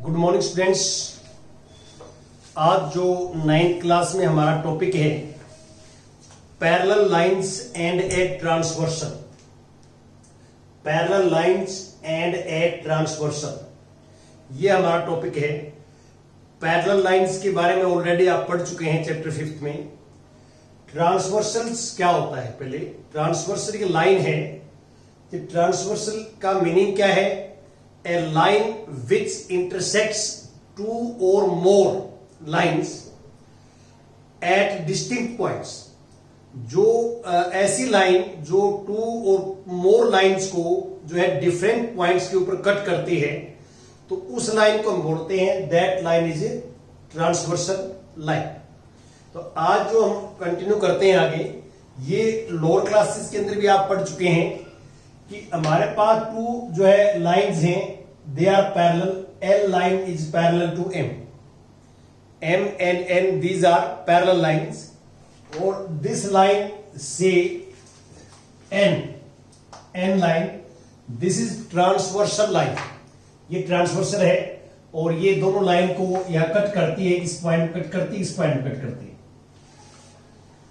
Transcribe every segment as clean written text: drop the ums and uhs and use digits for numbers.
Good morning students. आज जो 9th class में हमारा टॉपिक है parallel lines and a transversal. Parallel lines and a transversal, ये हमारा टॉपिक है। पैरेलल लाइंस के बारे में ऑलरेडी आप पढ़ चुके हैं चैप्टर 5 में। ट्रांसवर्सल्स क्या होता है? पहले ट्रांसवर्सल की लाइन है कि ट्रांसवर्सल का मीनिंग क्या है? A line which intersects two or more lines at distinct points। जो ऐसी लाइन जो टू और मोर लाइंस को जो है डिफरेंट पॉइंट्स के ऊपर कट करती है, तो उस लाइन को हम बोलते हैं that line is a transversal line. तो आज जो हम कंटिन्यू करते हैं आगे, ये लोअर क्लासेस के अंदर भी आप पढ़ चुके हैं कि हमारे पास टू जो है लाइंस हैं, they are parallel। L line is parallel to M, M and N, these are parallel lines। और this line say N line, this is transversal line। ये ट्रांसवर्सल है और ये दोनों लाइन को यहां कट करती है, इस पॉइंट कट करती है, इस पॉइंट कट करती है।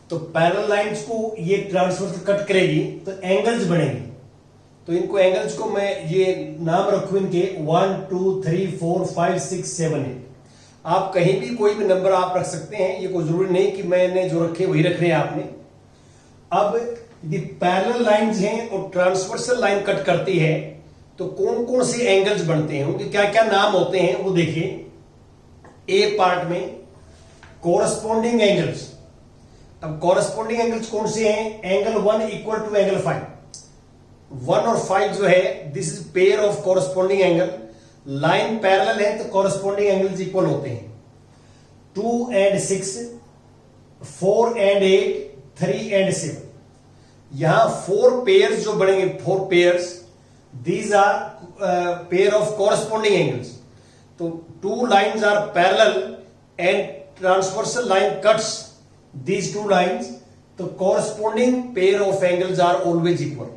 तो पैरेलल लाइंस को ये ट्रांसवर्सल कट करेगी तो एंगल्स बनेंगे। तो इनको एंगल्स को मैं ये नाम रखूं इनके 1 2 3 4 5 6 7 8। आप कहीं भी कोई भी नंबर आप रख सकते हैं, ये कोई जरूरी नहीं कि मैंने जो रखे वही रख रहे हैं आपने। अब यदि पैरेलल लाइंस हैं और ट्रांसवर्सल लाइन कट करती है तो कौन कौन से एंगल्स बनते हैं, उनके क्या क्या नाम होते हैं वो देखिए। ए पार्ट में कोरस्पॉन्डिंग एंगल्स। अब कोरस्पॉन्डिंग एंगल्स कौन से हैं? Angle 1 equal to angle 5। 1 और 5 जो है this is pair of corresponding angle. Line parallel है तो कोरस्पॉन्डिंग एंगल्स इक्वल होते हैं। 2 and 6, 4 and 8, 3 and 7। यहां 4 पेयर्स जो बनेंगे, 4 pairs, these are pair of corresponding angles. तो 2 lines are parallel and transversal line cuts these 2 lines, तो corresponding pair of angles are always equal.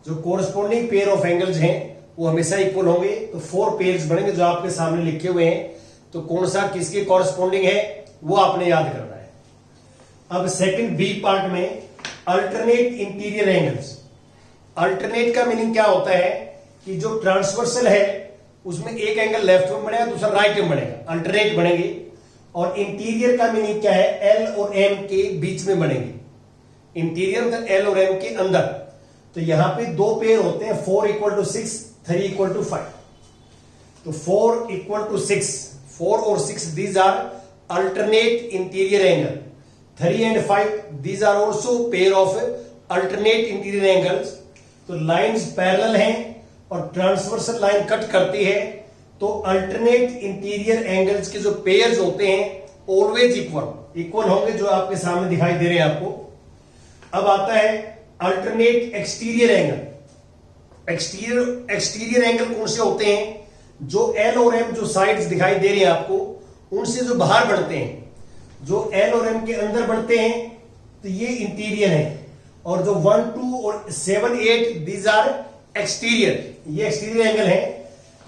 जो कोरस्पॉन्डिंग पेयर ऑफ एंगल्स हैं वो हमेशा equal होंगे। तो 4 पेयर्स बनेंगे जो आपके सामने लिखे हुए हैं। तो कौन सा किसके कोरस्पॉन्डिंग है वो आपने याद करना है। अब सेकंड बी पार्ट में अल्टरनेट इंटीरियर एंगल्स। अल्टरनेट का मीनिंग क्या होता है कि जो ट्रांसवर्सल है उसमें एक एंगल लेफ्ट में बनेगा, दूसरा राइट में बनेगा, अल्टरनेट बनेंगे। और इंटीरियर का मीनिंग क्या है? एल और एम के बीच में बनेंगे। इंटीरियर मतलब एल और एम के अंदर। तो यहां पे 2 पेयर होते हैं, 4 इक्वल टू 6, 3 इक्वल टू 5। तो 4 इक्वल टू 6, 4 और 6 these are alternate interior angle. 3 and 5 these are also pair of alternate interior angles. तो लाइंस पैरेलल हैं और ट्रांसवर्सल लाइन कट करती है, तो अल्टरनेट इंटीरियर एंगल्स के जो पेयर्स होते हैं ऑलवेज इक्वल होंगे, जो आपके सामने दिखाई दे रहे हैं आपको। अब आता है alternate exterior angle. Exterior angle कौन से होते हैं? जो एल और एम जो साइड्स दिखाई दे रही हैं आपको, उनसे जो बाहर बढ़ते हैं, जो एल और एम के अंदर बढ़ते हैं, तो ये इंटीरियर है। और जो 1 2 और 7 8 दीज आर एक्सटीरियर, ये एक्सटीरियर एंगल है।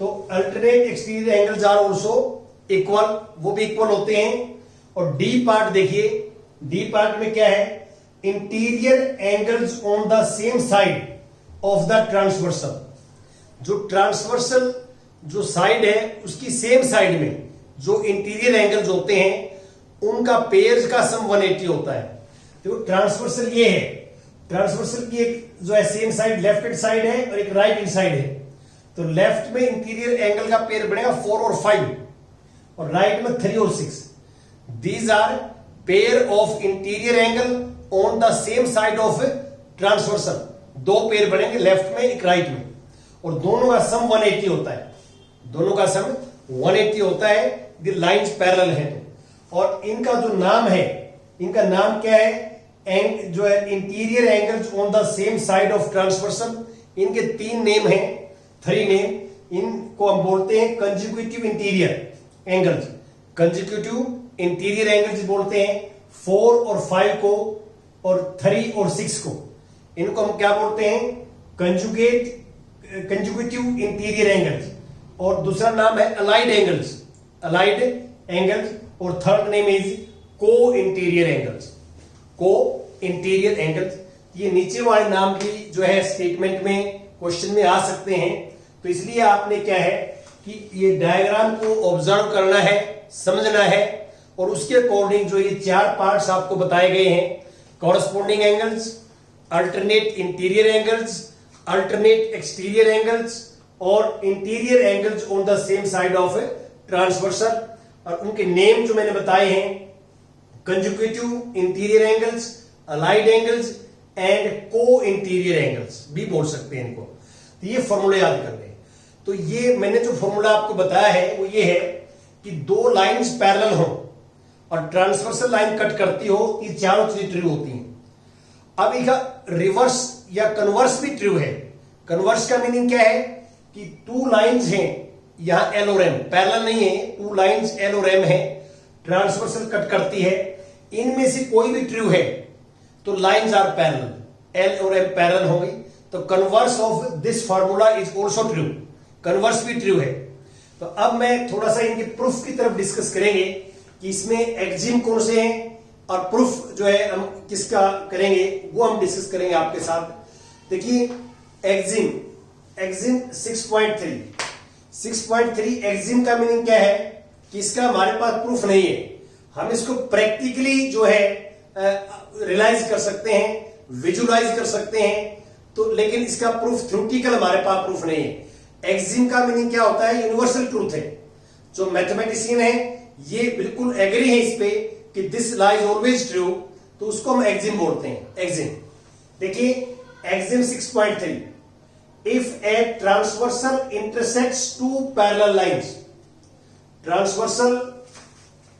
तो alternate exterior angles are also equal, वो भी इक्वल होते हैं। और डी पार्ट देखिए, डी पार्ट में क्या है? Interior angles on the same side of the transversal. जो ट्रांसवर्सल जो साइड है उसकी सेम साइड में जो इंटीरियर एंगल्स होते हैं उनका पेयर्स का सम 180 होता है। तो ट्रांसवर्सल ये है, ट्रांसवर्सल की एक जो है same side left hand side है और एक राइट हैंड साइड है। तो लेफ्ट में इंटीरियर एंगल का पेयर बनेगा 4 और 5 और राइट में 3 और 6। These are pair of interior angle on the same side of transversal. 2 pair बनेंगे, लेफ्ट में एक राइट में, और दोनों का सम 180 होता है। दोनों का सम 180 होता है, द लाइंस पैरेलल हैं। और इनका जो नाम है, इनका नाम क्या है? जो है interior angles on the same side of transversal. इनके 3 नेम हैं, 3 नेम। इनको हम बोलते हैं consecutive interior angles. Consecutive interior angles बोलते हैं 4 और 5 को, और 3 और 6 को। इनको हम क्या बोलते हैं? Consecutive interior angles. और दूसरा नाम है अलाइड एंगल्स, अलाइड एंगल्स, और थर्ड नेम इज को इंटीरियर एंगल्स, को इंटीरियर एंगल्स। ये नीचे वाले नाम भी जो है स्टेटमेंट में क्वेश्चन में आ सकते हैं, तो इसलिए आपने क्या है कि ये डायग्राम को ऑब्जर्व करना है, समझना है, और उसके अकॉर्डिंग जो ये चार पार्ट्स आपको बताए गए हैं, corresponding angles, alternate interior angles, alternate exterior angles और interior angles on the same side of transversal, और उनके नेम जो मैंने बताए हैं, consecutive interior angles, allied angles and co-interior angles भी बोल सकते हैं इनको। तो ये फॉर्मूले याद कर लें। तो ये मैंने जो फॉर्मूला आपको बताया है वो ये है कि दो लाइंस पैरेलल हो और ट्रांसवर्सल लाइन कट करती हो, ये चारों चीजें ट्रू होती हैं। अब एक रिवर्स या कन्वर्स भी ट्रू है। कन्वर्स का मीनिंग क्या है कि टू लाइंस हैं, यहां एल और एम पैरेलल नहीं है, टू लाइंस एल और एम है, ट्रांसवर्सल कट करती है, इनमें से कोई भी ट्रू है तो लाइंस आर पैरेलल, एल और एम पैरेलल होंगी, तो converse of this formula is also true, converse भी ट्रू है। तो अब मैं थोड़ा सा इनके प्रूफ की तरफ डिस्कस करेंगे कि इसमें एक्जिम कौन से हैं और प्रूफ जो है हम किसका करेंगे वो हम डिस्कस करेंगे आपके साथ। देखिए एक्जिम 6.3 एक्जिम का मीनिंग क्या है कि इसका हमारे पास प्रूफ नहीं है, हम इसको प्रैक्टिकली जो है रियलाइज कर सकते हैं, विजुलाइज कर सकते हैं, तो लेकिन इसका प्रूफ थ्योरेटिकल हमारे पास प्रूफ नहीं है। एक्जिम का मीनिंग क्या होता है, यूनिवर्सल ट्रूथ है। जो मैथमेटिशियन है ये बिल्कुल एग्री है इस पे कि this law is always true, तो उसको हम एक्जिम बोलते हैं। एक्जिम देखिए axiom 6.3, if a transversal intersects two parallel lines, transversal,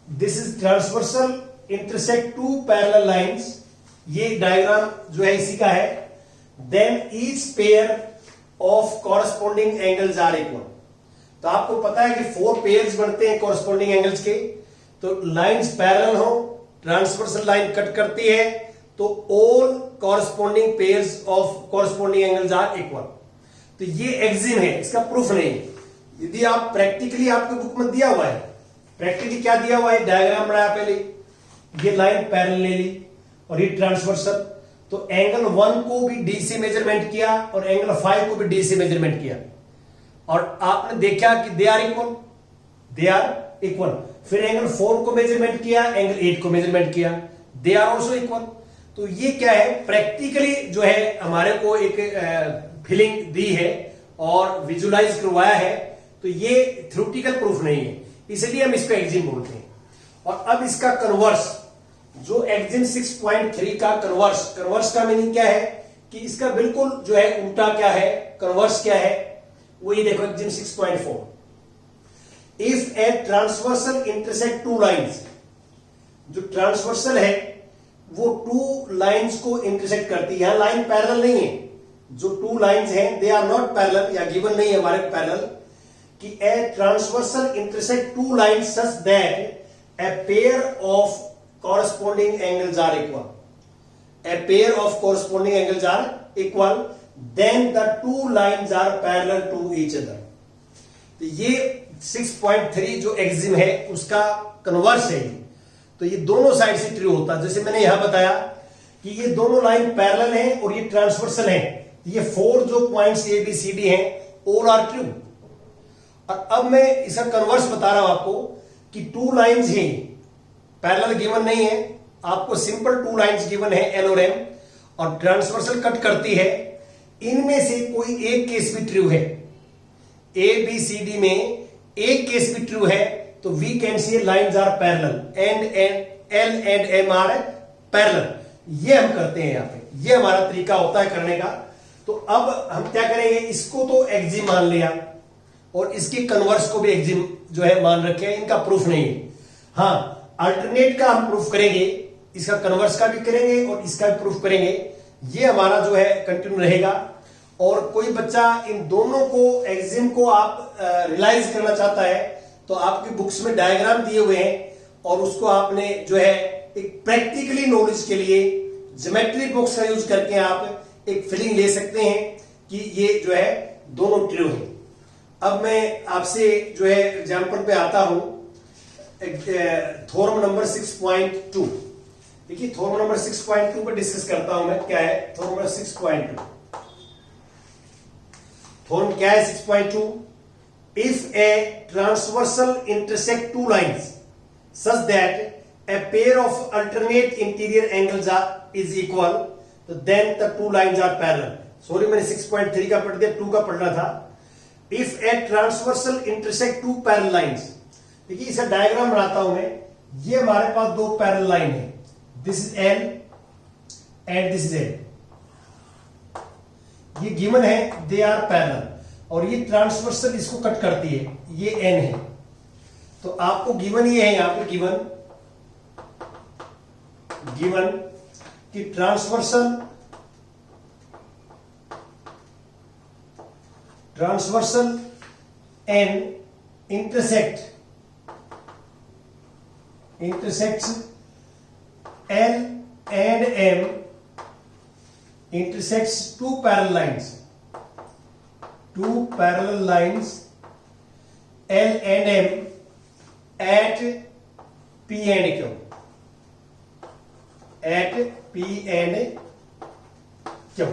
this is transversal intersect two parallel lines, ये डायग्राम जो है इसी का है, then each pair of corresponding angles are equal. तो आपको पता है कि 4 पेयर्स बनते हैं कॉरस्पॉन्डिंग एंगल्स के, तो लाइंस पैरेलल हो, ट्रांसवर्सल लाइन कट करती है, तो all corresponding pairs of corresponding angles are equal. तो ये एक्जिम है, इसका प्रूफ नहीं है। यदि आप प्रैक्टिकली आपके बुक में दिया हुआ है, प्रैक्टिकली क्या दिया हुआ है, डायग्राम बनाया पहले, ये लाइन पैरेलल ले ली और ये ट्रांसवर्सल, तो एंगल 1 को भी डी से मेजरमेंट किया और एंगल 5 को भी डी से मेजरमेंट किया, और आपने देखा कि they are equal, they are equal. फिर एंगल 4 को मेजरमेंट किया, एंगल 8 को मेजरमेंट किया, दे आर ऑल्सो इक्वल। तो ये क्या है, प्रैक्टिकली जो है हमारे को एक फीलिंग दी है और विजुलाइज करवाया है, तो ये थ्योरेटिकल प्रूफ नहीं है, इसलिए हम इसको एक्जिम बोलते हैं। और अब इसका कन्वर्स, जो एक्जिम 6.3 का कन्वर्स का मीनिंग क्या है कि इसका बिल्कुल जो है उल्टा क्या है, कन्वर्स क्या है, वही देखो Exim 6.4, if a transversal intersect two lines, जो ट्रांसवर्सल है वो 2 लाइंस को इंटरसेक्ट करती है, यहां लाइन पैरेलल नहीं है, जो 2 लाइंस हैं दे आर नॉट पैरेलल, या गिवन नहीं है हमारे पैरेलल, कि a transversal intersect 2 lines such that a pair of corresponding angles are equal, a pair of corresponding angles are equal, then the 2 lines are parallel to each other। तो ये 6.3 जो एक्जिम है उसका कन्वर्स है। तो ये दोनों साइड से ट्रू होता है, जैसे मैंने यहां बताया कि ये दोनों लाइन पैरेलल हैं और ये ट्रांसवर्सल है, ये 4 जो points A B C D हैं ऑल आर ट्रू। और अब मैं इसका कन्वर्स बता रहा हूं आपको कि 2 लाइंस हैं, पैरेलल गिवन नहीं है, आपको सिंपल 2 लाइंस गिवन है एल और एम, और ट्रांसवर्सल कट करती है, इनमें से कोई एक केस भी ट्रू है, ए बी सी डी में एक केस भी ट्रू है, तो we can see lines are parallel and L and M are parallel. ये हम करते हैं यहां पे, ये हमारा तरीका होता है करने का। तो अब हम क्या करेंगे, इसको तो एक्जिम मान लिया और इसके कन्वर्स को भी एक्जिम जो है मान रखे, इनका प्रूफ नहीं है। हाँ, अल्टरनेट का हम प्रूफ करेंगे, इसका कन्वर्स का भी करेंगे और इसका भी प्रूफ करेंगे, ये हमारा जो है कंटिन्यू रहेगा। और कोई बच्चा इन दोनों को एक्जिम को आप रियलाइज करना चाहता है तो आपकी बुक्स में डायग्राम दिए हुए हैं, और उसको आपने जो है एक प्रैक्टिकली नॉलेज के लिए ज्योमेट्री बॉक्स का यूज करके आप एक फीलिंग ले सकते हैं कि ये जो है दोनों ट्रू है। अब मैं आपसे जो है एग्जाम्पल पे आता हूं, थ्योरम नंबर 6.2। देखिए थ्योरम नंबर 6.2 पर डिस्कस करता हूं मैं। क्या है थ्योरम नंबर 6.2? थ्योरम क्या है 6.2? If a transversal intersect two lines such that a pair of alternate interior angles is equal, तो then the two lines are parallel. Sorry मैंने 6.3 का पढ़ दिया, 2 का पढ़ना था। If a transversal intersect two parallel lines, देखिए इसका डायग्राम बनाता हूं मैं। ये हमारे पास दो पैरेलल लाइन है, this is L and this is L. ये गिवन है, दे आर पैरेलल, और ये ट्रांसवर्सल इसको कट करती है, ये एन है। तो आपको गिवन ये है, यहां पे गिवन कि transversal N intersects L and M intersects two parallel lines L and M at P and Q.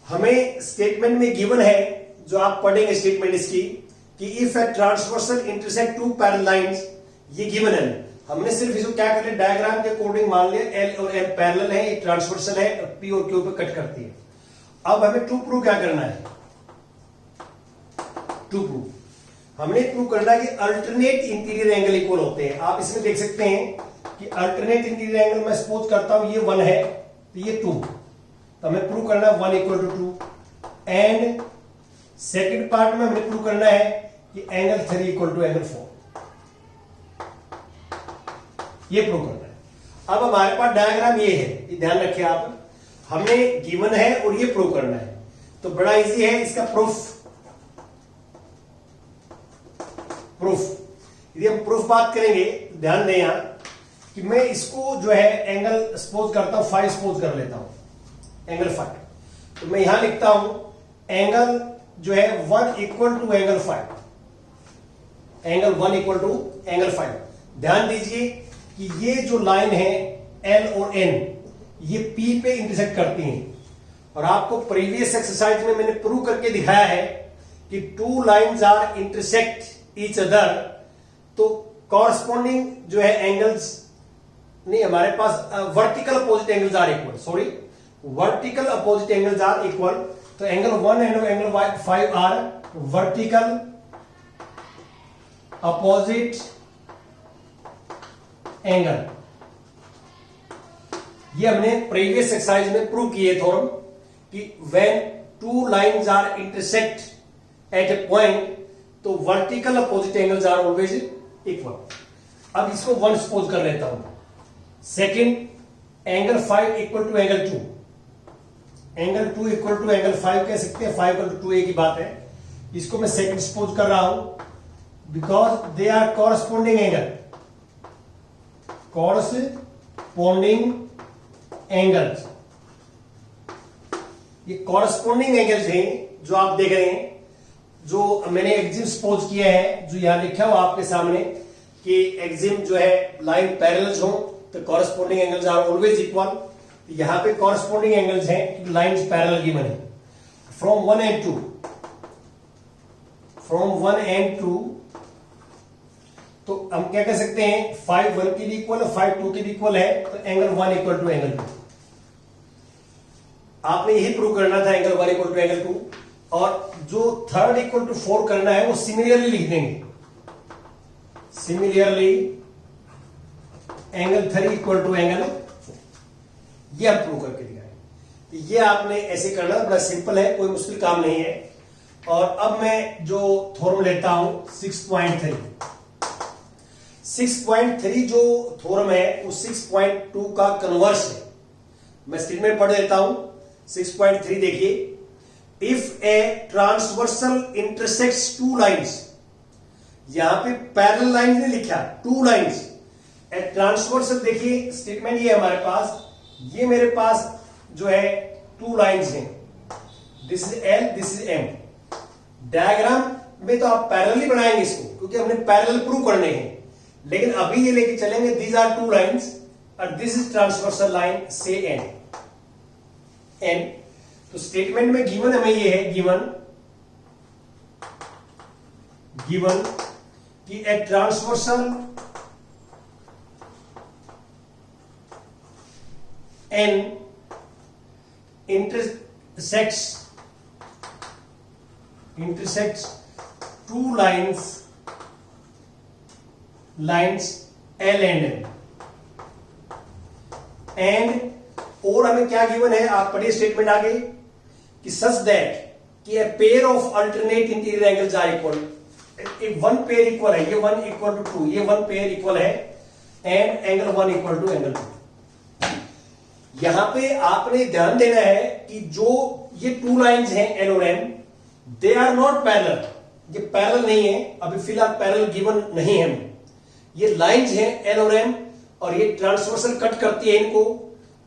हमें स्टेटमेंट में गिवन है, जो आप पढ़ेंगे स्टेटमेंट इसकी, कि if a transversal intersect two parallel lines, ये गिवन है। हमने सिर्फ इसको क्या कर लिया, डायग्राम के अकॉर्डिंग मान लिया एल और एम पैरेलल है, ये ट्रांसवर्सल है, पी और क्यू पे कट करती है। अब हमें टू प्रूव क्या करना है, हमने प्रूव करना है कि अल्टरनेट इंटीरियर एंगल इक्वल होते हैं। आप इसमें देख सकते हैं कि अल्टरनेट इंटीरियर एंगल मैं सपोज करता हूं ये 1 है, तो ये 2, तो हमें प्रूव करना है 1 equal to 2। And second part में हमें प्रूव करना है कि एंगल 3 इक्वल टू एंगल 4, ये प्रूव करना है। अब हमारे पास डायग्राम ये है, ये ध्यान रखिए आप, हमने गिवन है और ये प्रूव करना है, तो बड़ा इजी है इसका प्रूफ। यदि हम प्रूफ बात करेंगे, ध्यान दें यहां कि मैं इसको जो है एंगल सपोज करता हूं 5 सपोज कर लेता हूं, एंगल 5, तो मैं यहां लिखता हूं एंगल जो है 1 equal to angle 5, angle 1 equal to angle 5। ध्यान दीजिए कि ये जो लाइन है एल और एन, ये पी पे इंटरसेक्ट करती हैं, और आपको प्रीवियस एक्सरसाइज में मैंने प्रूव करके दिखाया है कि two lines are intersect each other, तो कॉरस्पॉन्डिंग जो है एंगल्स नहीं, हमारे पास vertical opposite angles are equal, sorry vertical opposite angles are equal, तो angle 1 and angle 5 are vertical opposite angle. ये हमने प्रीवियस एक्सरसाइज में प्रूव किए थ्योरम कि when two lines are intersect at a point, तो vertical opposite angles are always equal. अब इसको 1 suppose कर लेता हूं। Second, angle 5 equal to angle 2, angle 2 equal to angle 5 कह सकते हैं, 5 इक्वल टू 2 एक ही बात है। इसको मैं सेकंड सपोज कर रहा हूं because they are corresponding angle, corresponding angles, ये कॉरस्पॉन्डिंग एंगल्स हैं जो आप देख रहे हैं, जो मैंने एक्सिम सपोज किया है, जो यहां लिखा हुआ आपके सामने कि एक्सिम जो है लाइन पैरेलल्स हो तो corresponding angles are always equal. यहां पे कॉरस्पॉन्डिंग एंगल्स हैं क्योंकि लाइंस पैरेलल गिवन है। फ्रॉम 1 and 2, तो हम क्या कह सकते हैं, 5 1 के लिए इक्वल है, 5 2 के लिए इक्वल है, तो एंगल 1 इक्वल टू एंगल 2। आपने यही प्रूव करना था, एंगल 1 इक्वल टू एंगल 2, और जो थर्ड इक्वल टू 4 करना है वो सिमिलरली लिख देंगे, similarly angle 3 equal to angle 4, ये हम प्रूव करके दिखाएंगे। ये आपने ऐसे करना, बड़ा सिंपल है, कोई मुश्किल काम नहीं है। और अब मैं जो थ्योरम लेता हूं 6.3 जो थ्योरम है वो 6.2 का कन्वर्स है। मैं स्क्रीन में पढ़ देता हूं 6.3, देखिए, if a transversal intersects two lines, यहां पे पैरेलल लाइन नहीं लिखा, टू लाइंस, ए ट्रांसवर्सल, देखिए स्टेटमेंट ये है हमारे पास, ये मेरे पास जो है टू लाइंस हैं, this is L, this is M, diagram में तो आप पैरेलली बनाएंगे इसको, क्योंकि हमने पैरेलल प्रूव करने हैं, लेकिन अभी ये लेके चलेंगे दीज आर टू लाइंस और दिस इज ट्रांसवर्सल लाइन से एन। तो स्टेटमेंट में गिवन हमें ये है, गिवन कि a transversal N intersects two lines L and M, and और हमें क्या गिवन है, आप पढ़िए स्टेटमेंट आगे, कि सच दैट कि a pair of alternate interior angles are equal, एक वन पेयर इक्वल है, ये 1 इक्वल टू 2, ये वन पेयर इक्वल है, and angle 1 equal to angle 2। यहां पे आपने ध्यान देना है कि जो ये टू लाइंस हैं एल और M, they are not parallel, ये पैरेलल नहीं है, अभी फिलहाल पैरेलल गिवन नहीं है, ये लाइंस हैं एल और एम, और ये ट्रांसवर्सल कट करती है इनको,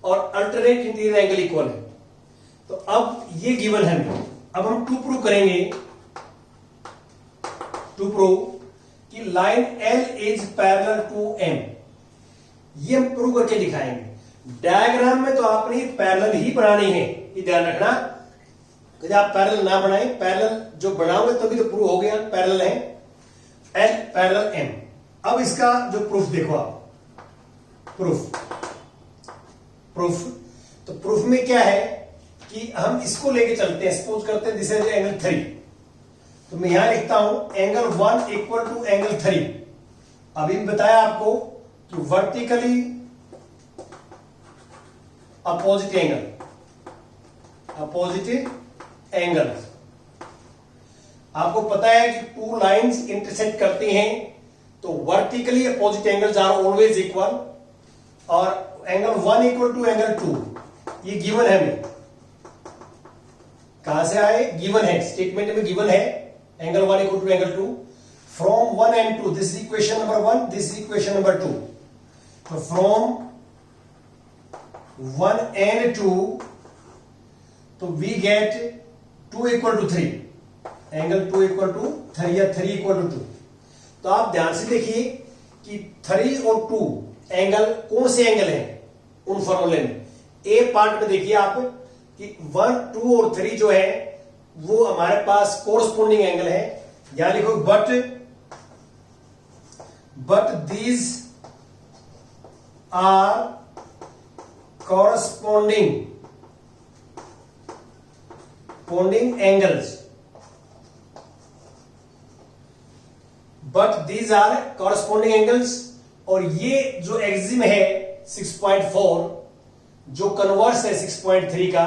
और अल्टरनेट इंटीरियर एंगल इक्वल है। तो अब ये गिवन है, अब हम टू प्रूव करेंगे, टू प्रूव कि line L is parallel to M, ये हम प्रूव करके दिखाएंगे। डायग्राम में तो आपने पैरेलल ही बनानी है, ये ध्यान रखना, कि आप पैरेलल ना बनाएं, पैरेलल जो बनाओगे तभी तो प्रूव हो गया, पैरेलल है एल पैरेलल एम। अब इसका जो प्रूफ देखो आप, प्रूफ तो प्रूफ में क्या है कि हम इसको लेके चलते हैं, सपोज करते हैं दिस इज एंगल 3, तो मैं यहां लिखता हूं एंगल 1 इक्वल टू एंगल 3। अभी बताया आपको कि वर्टिकली अपोजिट एंगल, आपको पता है कि टू लाइंस इंटरसेक्ट करती हैं, तो vertically opposite angles are always equal, और एंगल 1 इक्वल टू एंगल 2, ये गिवन है हमें, कहां से आए, गिवन है, स्टेटमेंट में गिवन है, angle 1 equal to angle 2 from 1 and 2, this is equation number 1, this is equation number 2। तो फ्रॉम 1 and 2, तो we get 2 equal to 3, angle 2 equal to 3 या 3 इक्वल टू 2। तो आप ध्यान से देखिए कि 3 और 2 एंगल कौन से एंगल हैं उन फॉर्मूले में। ए पार्ट में देखिए आप कि 1, 2 और 3 जो है वो हमारे पास कोरस्पोंडिंग एंगल है, यहां लिखो but these are corresponding angles, but these are corresponding angles, और ये जो एक्सिम है 6.4, जो कन्वर्स है 6.3 का,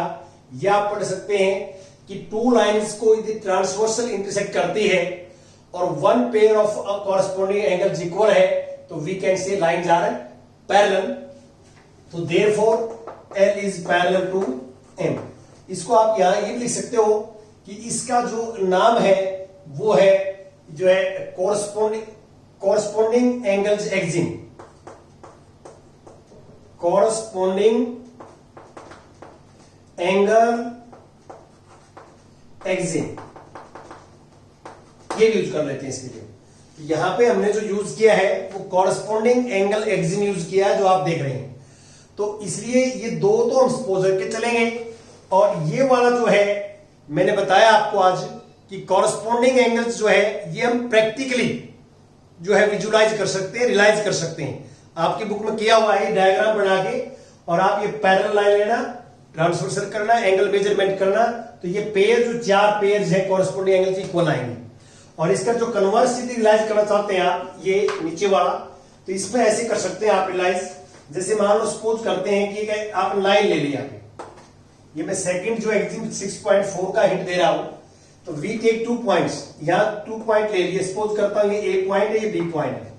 यह आप पढ़ सकते हैं कि टू लाइंस को यदि ट्रांसवर्सल इंटरसेक्ट करती है और one pair of corresponding angles equal है, तो we can say lines are parallel, तो therefore L is parallel to M. इसको आप यहां ये लिख सकते हो कि इसका जो नाम है वो है जो है corresponding angles Exim, corresponding angle Exim, ये यूज कर लेते हैं इसके लिए। यहां पे हमने जो यूज किया है वो कोरस्पोंडिंग एंगल एक्सिम यूज किया है, जो आप देख रहे हैं। तो इसलिए ये दो तो हम सपोज करके चलेंगे, और ये वाला जो है मैंने बताया आपको आज कि कॉरस्पॉन्डिंग एंगल्स जो है ये हम प्रैक्टिकली जो है विजुलाइज कर सकते हैं, रियलाइज कर सकते हैं। आपकी बुक में किया हुआ है डायग्राम बना के, और आप ये पैरेलल लाइन लेना, ट्रांसवर्सल करना, एंगल मेजरमेंट करना, तो ये पेयर जो 4 पेयर्स है कॉरस्पॉन्डिंग एंगल्स इक्वल आएंगे। और इसका जो कन्वर्स यदि रियलाइज करना चाहते हैं आप, ये नीचे वाला, तो इसमें ऐसे कर सकते हैं आप रियलाइज, जैसे मान लो सपोज करते हैं कि आप लाइन ले लिया, ये मैं सेकंड जो एक्सिम 6.4 का हिंट दे रहा हूं, तो वी टेक 2 पॉइंट्स, यहां 2 पॉइंट ले लिए, सपोज करता हूं ये ए पॉइंट है, ये बी पॉइंट है।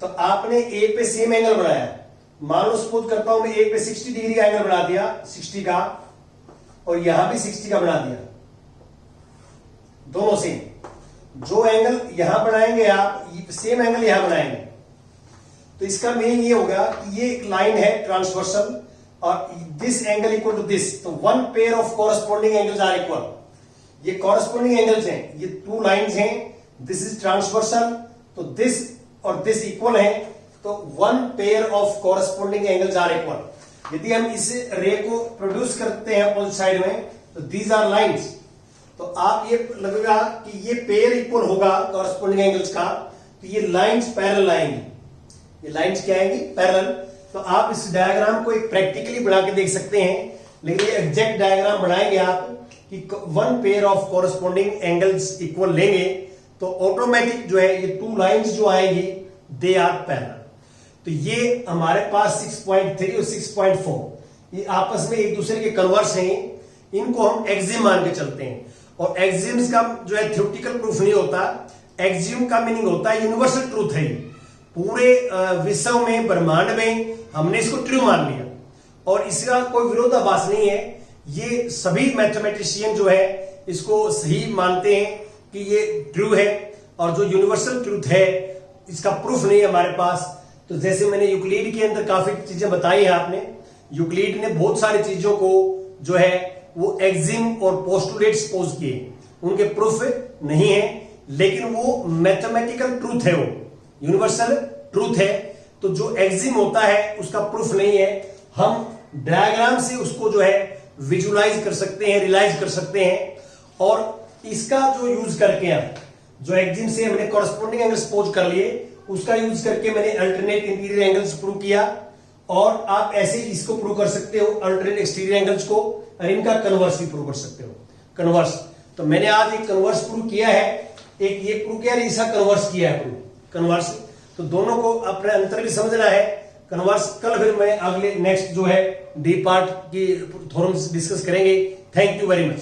तो आपने ए पे सेम एंगल बनाया, मान लो सपोज करता हूं मैं ए पे 60 डिग्री का एंगल बना दिया, 60 का, और यहां भी 60 का बना दिया, दोनों सेम। जो एंगल यहां बनाएंगे आप, सेम एंगल यहां बनाएंगे, तो इसका मीनिंग ये होगा कि ये एक लाइन है ट्रांसवर्सल, और this angle equal to this, तो one pair of corresponding angles are equal. ये कॉरस्पॉन्डिंग एंगल्स हैं, ये टू लाइंस हैं, दिस इज ट्रांसवर्सल, तो दिस और दिस इक्वल है, तो one pair of corresponding angles are equal. यदि हम इस रे को प्रोड्यूस करते हैं अपोजिट साइड में, तो दीज आर लाइंस, तो आप ये लगेगा कि ये पेयर इक्वल होगा कॉरस्पॉन्डिंग एंगल्स का, तो ये लाइंस पैरेलल आएंगी, ये लाइंस क्या आएंगी, पैरेलल। तो आप इस डायग्राम को एक प्रैक्टिकली बना के देख सकते हैं, लेकिन ये एग्जैक्ट डायग्राम बनाएंगे आप कि one pair of corresponding angles equal लेंगे, तो ऑटोमेटिक जो है ये टू लाइंस जो आएंगी दे आर पैरेलल। तो ये हमारे पास 6.3 और 6.4 ये आपस में एक दूसरे के कन्वर्स हैं, इनको हम एक्सिम मान के चलते हैं। और एक्सिम्स का जो है थ्योरेटिकल प्रूफ नहीं होता, एक्सिम का मीनिंग होता है यूनिवर्सल ट्रूथ है, पूरे विश्व में ब्रह्मांड में हमने इसको ट्रू मान लिया और इसका कोई विरोधाभास नहीं है। ये सभी मैथमेटिशियन जो है इसको सही मानते हैं कि ये ट्रू है, और जो यूनिवर्सल ट्रूथ है इसका प्रूफ नहीं है हमारे पास। तो जैसे मैंने यूक्लिड के अंदर काफी चीजें बताई है, आपने यूक्लिड ने बहुत सारी चीजों को जो है वो एक्सिम और पोस्टुलेट सपोज किए, उनके प्रूफ नहीं है, लेकिन वो मैथमेटिकल ट्रूथ है, वो यूनिवर्सल ट्रूथ है। तो जो एक्सिम होता है उसका प्रूफ नहीं है, हम डायग्राम से उसको जो है विजुलाइज कर सकते हैं, रियलाइज कर सकते हैं, और इसका जो यूज करके आप जो एक्सिम से हमने कॉरस्पॉन्डिंग एंगल सपोज कर लिए, उसका यूज करके मैंने अल्टरनेट इंटीरियर एंगल्स प्रूव किया, और आप ऐसे इसको प्रूव कर सकते हो अल्टरनेट एक्सटीरियर एंगल्स को, और इनका कन्वर्स भी प्रूव कर सकते हो, कन्वर्स। तो मैंने आज एक कन्वर्स प्रूव किया है, एक ये प्रूव किया है, इसका कन्वर्स किया है प्रूव, कन्वर्स। तो दोनों को अपने अंतर भी समझना है, कन्वर्स। कल फिर मैं अगले नेक्स्ट जो है डी पार्ट की थ्योरम्स डिस्कस करेंगे। Thank you very much.